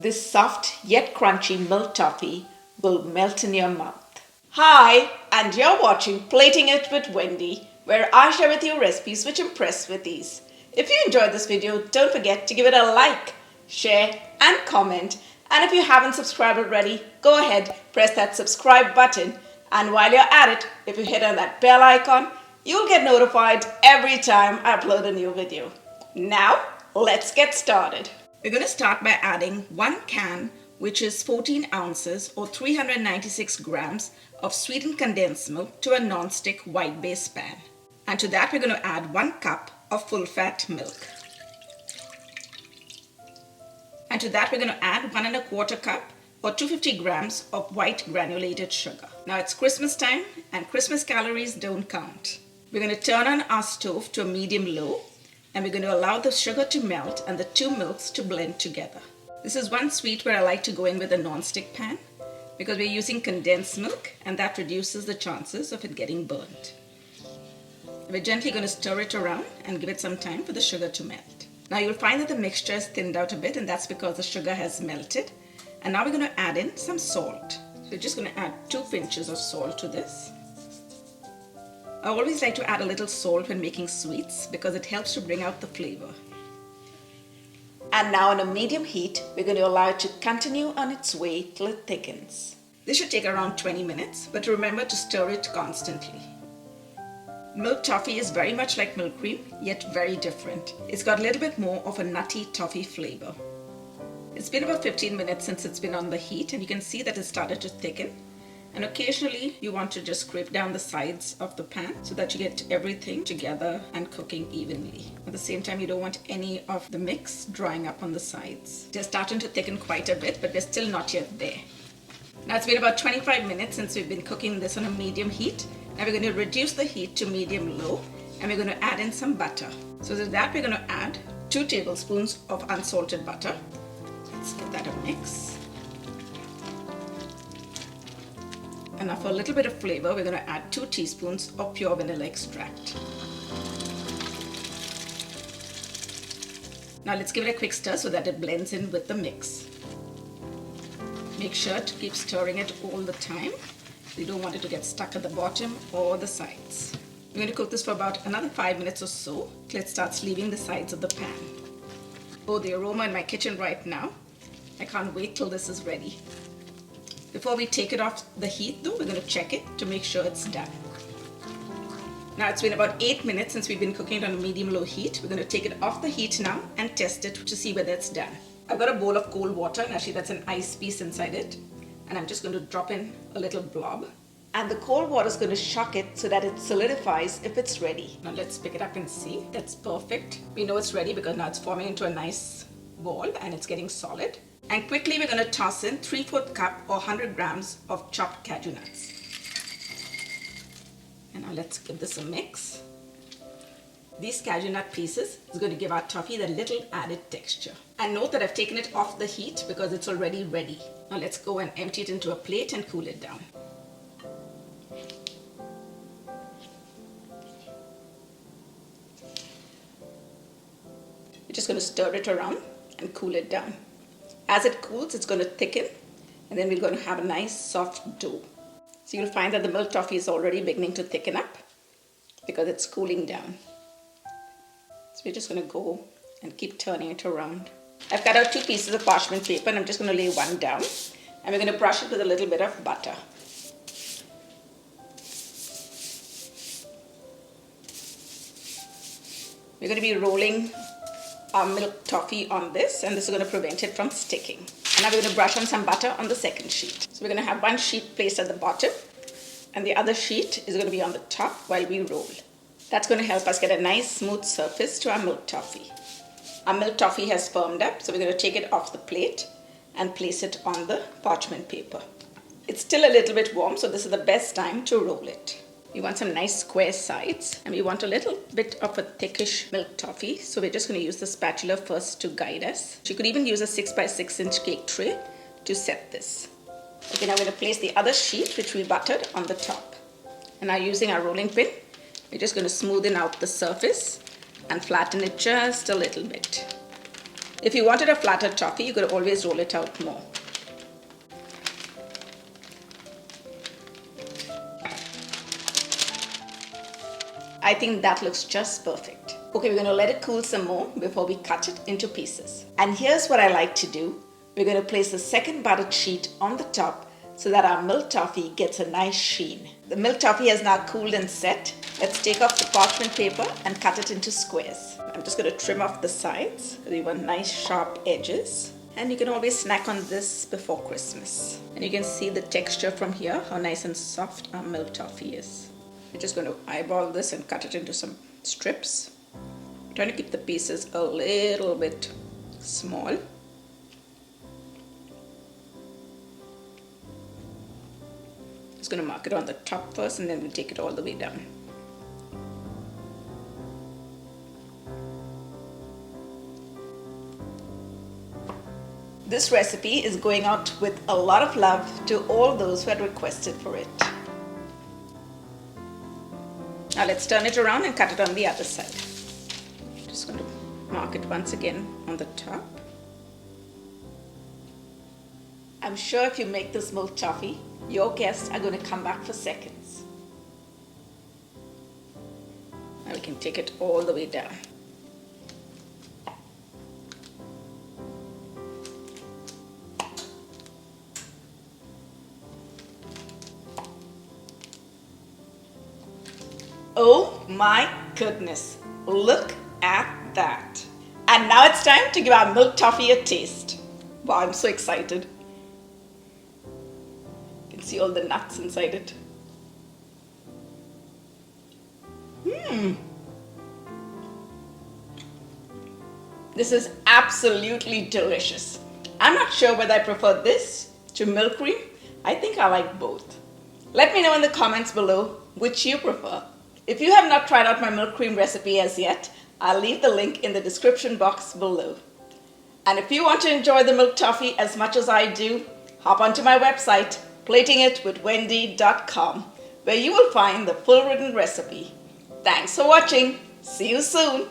This soft yet crunchy milk toffee will melt in your mouth. Hi, and you're watching Plating It with Wendy, where I share with you recipes which impress with ease. If you enjoyed this video, don't forget to give it a like, share, and comment. And if you haven't subscribed already, go ahead, press that subscribe button. And while you're at it, if you hit on that bell icon, you'll get notified every time I upload a new video. Now, let's get started. We're going to start by adding 1 can, which is 14 ounces or 396 grams of sweetened condensed milk to a non-stick white base pan. And to that, we're going to add 1 cup of full-fat milk. And to that, we're going to add 1 1/4 cup or 250 grams of white granulated sugar. Now it's Christmas time and Christmas calories don't count. We're going to turn on our stove to a medium-low, and we're going to allow the sugar to melt and the 2 milks to blend together. This is one sweet where I like to go in with a non-stick pan because we're using condensed milk and that reduces the chances of it getting burnt. We're gently going to stir it around and give it some time for the sugar to melt. Now you'll find that the mixture is thinned out a bit, and that's because the sugar has melted. And now we're going to add in some salt. So we're just going to add 2 pinches of salt to this. I always like to add a little salt when making sweets because it helps to bring out the flavor. And now on a medium heat, we're going to allow it to continue on its way till it thickens. This should take around 20 minutes, but remember to stir it constantly. Milk toffee is very much like milk cream, yet very different. It's got a little bit more of a nutty toffee flavor. It's been about 15 minutes since it's been on the heat, and you can see that it started to thicken. And occasionally you want to just scrape down the sides of the pan so that you get everything together and cooking evenly. At the same time, you don't want any of the mix drying up on the sides. They're starting to thicken quite a bit, but we're still not yet there. Now it's been about 25 minutes since we've been cooking this on a medium heat. Now we're going to reduce the heat to medium-low, and we're going to add in some butter. So to that, we're going to add 2 tablespoons of unsalted butter. Let's give that a mix. And now for a little bit of flavor, we're going to add 2 teaspoons of pure vanilla extract. Now let's give it a quick stir so that it blends in with the mix. Make sure to keep stirring it all the time. You don't want it to get stuck at the bottom or the sides. We're going to cook this for about another 5 minutes or so till it starts leaving the sides of the pan. Oh, the aroma in my kitchen right now. I can't wait till this is ready. Before we take it off the heat though, we're going to check it to make sure it's done. Now it's been about 8 minutes since we've been cooking it on a medium-low heat. We're going to take it off the heat now and test it to see whether it's done. I've got a bowl of cold water, and actually that's an ice piece inside it. And I'm just going to drop in a little blob. And the cold water is going to shock it so that it solidifies if it's ready. Now let's pick it up and see. That's perfect. We know it's ready because now it's forming into a nice ball and it's getting solid. And quickly we're going to toss in 3/4 cup or 100 grams of chopped cashew nuts. And now let's give this a mix. These cashew nut pieces is going to give our toffee the little added texture. And note that I've taken it off the heat because it's already ready. Now let's go and empty it into a plate and cool it down. We're just going to stir it around and cool it down. As it cools, it's going to thicken, and then we're going to have a nice soft dough. So you'll find that the milk toffee is already beginning to thicken up because it's cooling down. So we're just going to go and keep turning it around. I've cut out 2 pieces of parchment paper, and I'm just going to lay one down, and we're going to brush it with a little bit of butter. We're going to be rolling our milk toffee on this, and this is going to prevent it from sticking. And now we're going to brush on some butter on the second sheet. So we're going to have one sheet placed at the bottom, and the other sheet is going to be on the top while we roll. That's going to help us get a nice smooth surface to our milk toffee. Our milk toffee has firmed up, so we're going to take it off the plate and place it on the parchment paper. It's still a little bit warm, so this is the best time to roll it. We want some nice square sides, and we want a little bit of a thickish milk toffee. So we're just going to use the spatula first to guide us. You could even use a 6x6 inch cake tray to set this. Okay, now we're going to place the other sheet which we buttered on the top. And now using our rolling pin, we're just going to smoothen out the surface and flatten it just a little bit. If you wanted a flatter toffee, you could always roll it out more. I think that looks just perfect. Okay, we're going to let it cool some more before we cut it into pieces. And here's what I like to do. We're going to place the second buttered sheet on the top so that our milk toffee gets a nice sheen. The milk toffee has now cooled and set. Let's take off the parchment paper and cut it into squares. I'm just going to trim off the sides. We want nice sharp edges. And you can always snack on this before Christmas. And you can see the texture from here, how nice and soft our milk toffee is. We're just going to eyeball this and cut it into some strips. I'm trying to keep the pieces a little bit small. Just going to mark it on the top first and then we'll take it all the way down. This recipe is going out with a lot of love to all those who had requested for it. Now let's turn it around and cut it on the other side. Just going to mark it once again on the top. I'm sure if you make this milk toffee, your guests are going to come back for seconds. Now we can take it all the way down. Oh my goodness, look at that. And now it's time to give our milk toffee a taste. Wow, I'm so excited. You can see all the nuts inside it. This is absolutely delicious. I'm not sure whether I prefer this to milk cream. I think I like both. Let me know in the comments below which you prefer. If you have not tried out my milk cream recipe as yet, I'll leave the link in the description box below. And if you want to enjoy the milk toffee as much as I do, hop onto my website, platingitwithwendy.com, where you will find the full written recipe. Thanks for watching. See you soon.